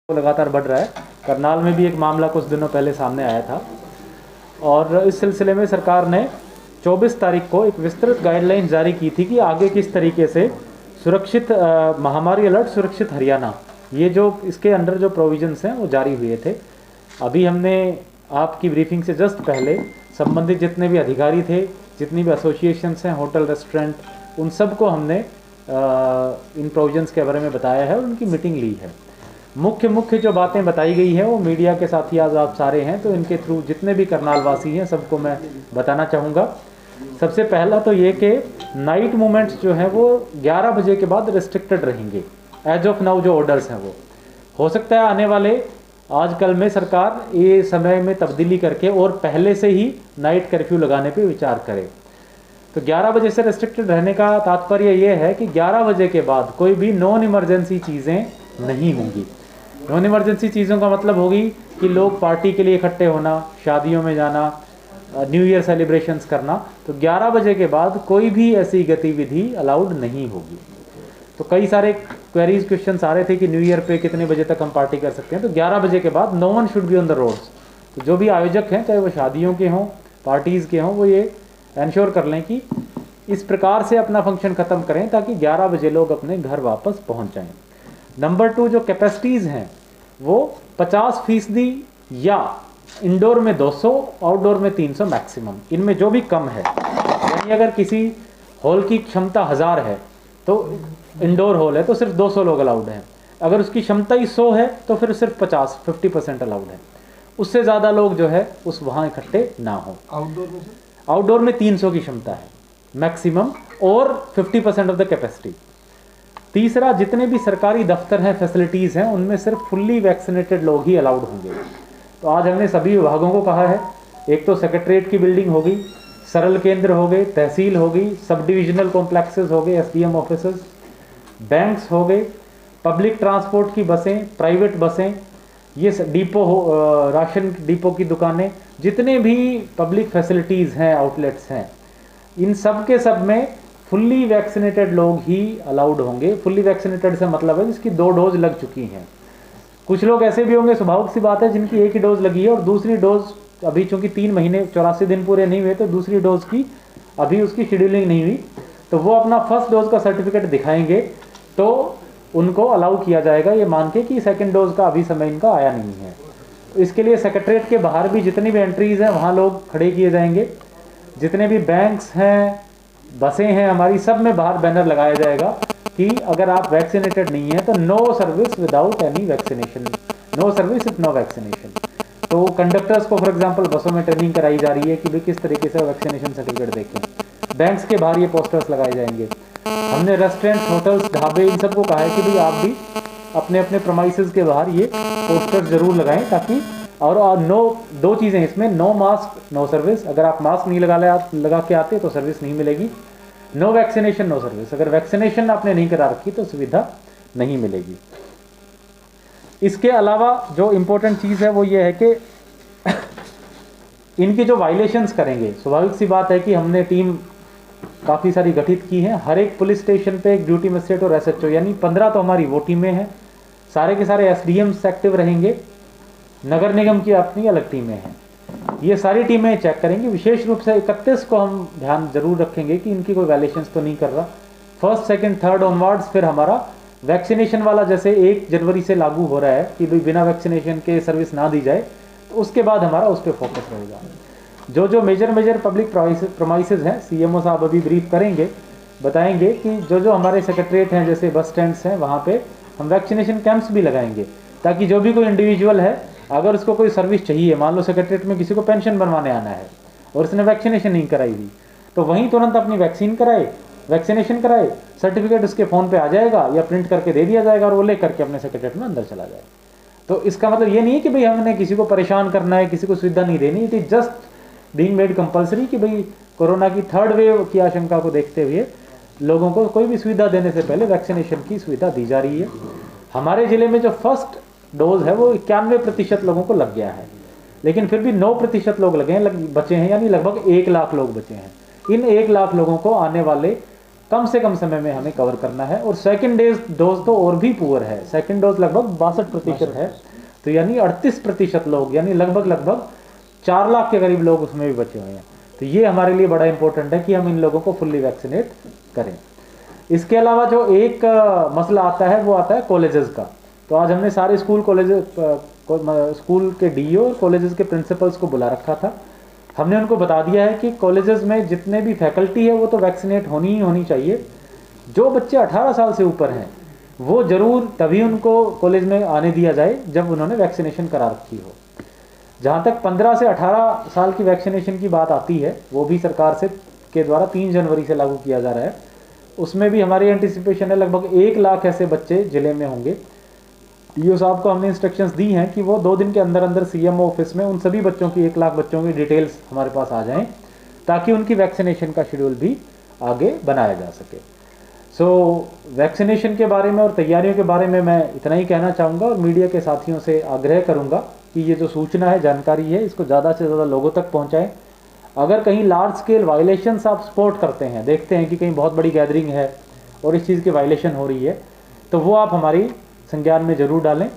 लगातार बढ़ रहा है। करनाल में भी एक मामला कुछ दिनों पहले सामने आया था और इस सिलसिले में सरकार ने 24 तारीख को एक विस्तृत गाइडलाइन जारी की थी कि आगे किस तरीके से सुरक्षित महामारी अलर्ट सुरक्षित हरियाणा, ये जो इसके अंडर जो प्रोविजंस हैं वो जारी हुए थे। अभी हमने आपकी ब्रीफिंग से जस्ट पहले संबंधित जितने भी अधिकारी थे, जितनी भी एसोसिएशंस हैं, होटल रेस्टोरेंट, उन सबको हमने इन प्रोविजंस के बारे में बताया है और उनकी मीटिंग ली है। मुख्य जो बातें बताई गई हैं वो मीडिया के साथी आज आप सारे हैं, तो इनके थ्रू जितने भी करनाल वासी हैं सबको मैं बताना चाहूँगा। सबसे पहला तो ये कि नाइट मूवमेंट्स जो हैं वो 11 बजे के बाद रिस्ट्रिक्टेड रहेंगे। एज ऑफ नाउ जो ऑर्डर्स हैं वो हो सकता है आने वाले आजकल में सरकार ये समय में तब्दीली करके और पहले से ही नाइट कर्फ्यू लगाने पे विचार करे। तो 11 बजे से रिस्ट्रिक्टेड रहने का तात्पर्य ये है कि 11 बजे के बाद कोई भी नॉन इमरजेंसी चीज़ें नहीं होंगी। नॉन इमरजेंसी चीज़ों का मतलब होगी कि लोग पार्टी के लिए इकट्ठे होना, शादियों में जाना, न्यू ईयर सेलिब्रेशंस करना, तो 11 बजे के बाद कोई भी ऐसी गतिविधि अलाउड नहीं होगी। तो कई सारे क्वेरीज क्वेश्चंस आ रहे थे कि न्यू ईयर पे कितने बजे तक हम पार्टी कर सकते हैं, तो 11 बजे के बाद no one should be on the roads. तो जो भी आयोजक हैं, चाहे वो शादियों के हों, पार्टीज़ के हों, वो ये इंश्योर कर लें कि इस प्रकार से अपना फंक्शन ख़त्म करें ताकि 11 बजे लोग अपने घर वापस पहुँच जाएँ। नंबर 2, जो कैपेसिटीज़ हैं वो 50% या इंडोर में 200, आउटडोर में 300 मैक्सिमम, इनमें जो भी कम है। यानी अगर किसी हॉल की क्षमता 1000 है तो इंडोर हॉल है तो सिर्फ 200 लोग अलाउड हैं। अगर उसकी क्षमता ही 100 है तो फिर सिर्फ 50% अलाउड है। उससे ज़्यादा लोग जो है उस वहाँ इकट्ठे ना हो। आउटडोर में 300 की क्षमता है मैक्सिमम और 50% ऑफ द कैपेसिटी। तीसरा, जितने भी सरकारी दफ्तर हैं, फैसिलिटीज़ हैं, उनमें सिर्फ फुल्ली वैक्सीनेटेड लोग ही अलाउड होंगे। तो आज हमने सभी विभागों को कहा है, एक तो सेक्रेटरीट की बिल्डिंग होगी, सरल केंद्र हो गए, तहसील होगी, सब डिविजनल कॉम्प्लेक्सेस हो गए, SDM ऑफिसर्स, बैंक्स हो गए, पब्लिक ट्रांसपोर्ट की बसें, प्राइवेट बसें, ये डिपो हो, राशन डिपो की दुकानें, जितने भी पब्लिक फैसिलिटीज़ हैं, आउटलेट्स हैं, इन सब के सब में फुल्ली वैक्सीनेटेड लोग ही अलाउड होंगे। फुल्ली वैक्सीनेटेड से मतलब है जिसकी 2 डोज लग चुकी हैं। कुछ लोग ऐसे भी होंगे, स्वाभाविक सी बात है, जिनकी एक ही डोज लगी है और दूसरी डोज अभी चूंकि 3 महीने 84 दिन पूरे नहीं हुए तो दूसरी डोज की अभी उसकी शेड्यूलिंग नहीं हुई, तो वो अपना फर्स्ट डोज का सर्टिफिकेट दिखाएंगे तो उनको अलाउ किया जाएगा, ये मान के कि सेकेंड डोज का अभी समय इनका आया नहीं है। तो इसके लिए सेक्रेटरीट के बाहर भी जितनी भी एंट्रीज हैं वहाँ लोग खड़े किए जाएंगे। जितने भी बैंक्स हैं, बसें हैं हमारी, सब में बाहर बैनर लगाया जाएगा कि अगर आप वैक्सीनेटेड नहीं है तो no service without any vaccination, no service with no vaccination. तो कंडक्टर्स को फॉर एग्जांपल बसों में ट्रेनिंग कराई जा रही है कि भाई किस तरीके से वैक्सीनेशन सर्टिफिकेट देखें। बैंक्स के बाहर ये पोस्टर्स लगाए जाएंगे। हमने रेस्टोरेंट्स, होटल्स, ढाबे, इन सबको कहा है कि भाई आप भी अपने अपने प्रमाइसेस के बाहर ये पोस्टर जरूर लगाएं ताकि, और नो, 2 चीज़ें इसमें, नो मास्क नो सर्विस। अगर आप मास्क नहीं लगा के आते तो सर्विस नहीं मिलेगी। नो वैक्सीनेशन नो सर्विस, अगर वैक्सीनेशन आपने नहीं करा रखी तो सुविधा नहीं मिलेगी। इसके अलावा जो इम्पोर्टेंट चीज़ है वो ये है कि इनकी जो वायलेशंस करेंगे, स्वाभाविक सी बात है कि हमने टीम काफ़ी सारी गठित की हैं। हर एक पुलिस स्टेशन पे एक ड्यूटी मजिस्ट्रेट और SHO, यानी 15 तो हमारी वो टीमें हैं। सारे के सारे SDMs एक्टिव रहेंगे। नगर निगम की अपनी अलग टीमें हैं। ये सारी टीमें चेक करेंगी। विशेष रूप से 31 को हम ध्यान जरूर रखेंगे कि इनकी कोई वैलेशंस तो नहीं कर रहा। 1st, 2nd, 3rd ऑनवर्ड्स फिर हमारा वैक्सीनेशन वाला जैसे 1 जनवरी से लागू हो रहा है कि भाई बिना वैक्सीनेशन के सर्विस ना दी जाए, तो उसके बाद हमारा उस पर फोकस रहेगा। जो मेजर पब्लिक प्रोमाइसेस हैं, CMO साहब अभी ब्रीफ करेंगे, बताएंगे कि जो हमारे सेक्रेटरीट हैं, जैसे बस स्टैंड्स हैं, वहाँ पे हम वैक्सीनेशन कैंप्स भी लगाएंगे ताकि जो भी कोई इंडिविजुअल है, अगर उसको कोई सर्विस चाहिए, मान लो सेक्रेटरीट में किसी को पेंशन बनवाने आना है और उसने वैक्सीनेशन नहीं कराई हुई, तो वहीं तुरंत अपनी वैक्सीनेशन कराए, सर्टिफिकेट उसके फ़ोन पे आ जाएगा या प्रिंट करके दे दिया जाएगा और वो ले करके अपने सेक्रेटरीट में अंदर चला जाए। तो इसका मतलब ये नहीं है कि भाई हमने किसी को परेशान करना है, किसी को सुविधा नहीं देनी। It is just being made compulsory कि भाई कोरोना की 3rd वेव की आशंका को देखते हुए लोगों को कोई भी सुविधा देने से पहले वैक्सीनेशन की सुविधा दी जा रही है। हमारे ज़िले में जो फर्स्ट डोज है वो 91% लोगों को लग गया है, लेकिन फिर भी 9% लोग बचे हैं, यानी लगभग 1 लाख लोग बचे हैं। इन 1 लाख लोगों को आने वाले कम से कम समय में हमें कवर करना है। और सेकेंड डोज तो और भी पुअर है, सेकेंड डोज लगभग 62% है, तो यानी 38% लोग, यानी लगभग 4 लाख के करीब लोग उसमें भी बचे हुए हैं। तो ये हमारे लिए बड़ा इंपॉर्टेंट है कि हम इन लोगों को फुल्ली वैक्सीनेट करें। इसके अलावा जो एक मसला आता है वो आता है कॉलेजेस का। तो आज हमने सारे स्कूल के डीओ और कॉलेजेस के प्रिंसिपल्स को बुला रखा था। हमने उनको बता दिया है कि कॉलेजेस में जितने भी फैकल्टी है वो तो वैक्सीनेट होनी ही होनी चाहिए। जो बच्चे 18 साल से ऊपर हैं वो ज़रूर तभी उनको कॉलेज में आने दिया जाए जब उन्होंने वैक्सीनेशन करा रखी हो। जहाँ तक 15 से 18 साल की वैक्सीनेशन की बात आती है, वो भी सरकार के द्वारा 3 जनवरी से लागू किया जा रहा है। उसमें भी हमारी एंटिसिपेशन है लगभग 1 लाख ऐसे बच्चे जिले में होंगे। डीओ साहब को हमने इंस्ट्रक्शंस दी हैं कि वो 2 दिन के अंदर अंदर सीएमओ ऑफिस में उन सभी बच्चों की 1 लाख बच्चों की डिटेल्स हमारे पास आ जाएं, ताकि उनकी वैक्सीनेशन का शेड्यूल भी आगे बनाया जा सके। सो वैक्सीनेशन के बारे में और तैयारियों के बारे में मैं इतना ही कहना चाहूँगा, और मीडिया के साथियों से आग्रह करूँगा कि ये जो सूचना है, जानकारी है, इसको ज़्यादा से ज़्यादा लोगों तक पहुँचाएँ। अगर कहीं लार्ज स्केल वायलेशंस आप स्पॉट करते हैं, देखते हैं कि कहीं बहुत बड़ी गैदरिंग है और इस चीज़ की वायलेशन हो रही है, तो वो आप हमारी संज्ञान में ज़रूर डालें।